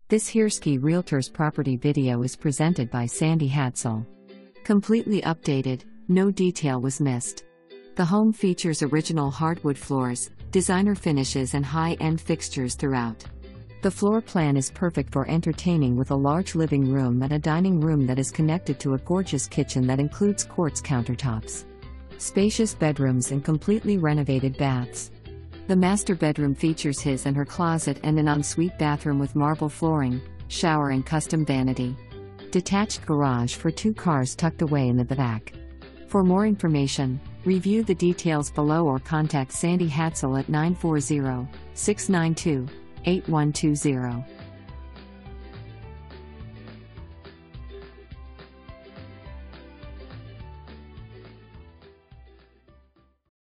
This Hirschi Realtors property video is presented by Sandie Hadsell. Completely updated, no detail was missed. The home features original hardwood floors, designer finishes and high-end fixtures throughout. The floor plan is perfect for entertaining with a large living room and a dining room that is connected to a gorgeous kitchen that includes quartz countertops. Spacious bedrooms and completely renovated baths. The master bedroom features his and her closet and an ensuite bathroom with marble flooring, shower and custom vanity. Detached garage for 2 cars tucked away in the back. For more information, review the details below or contact Sandie Hadsell at 940-692-8120.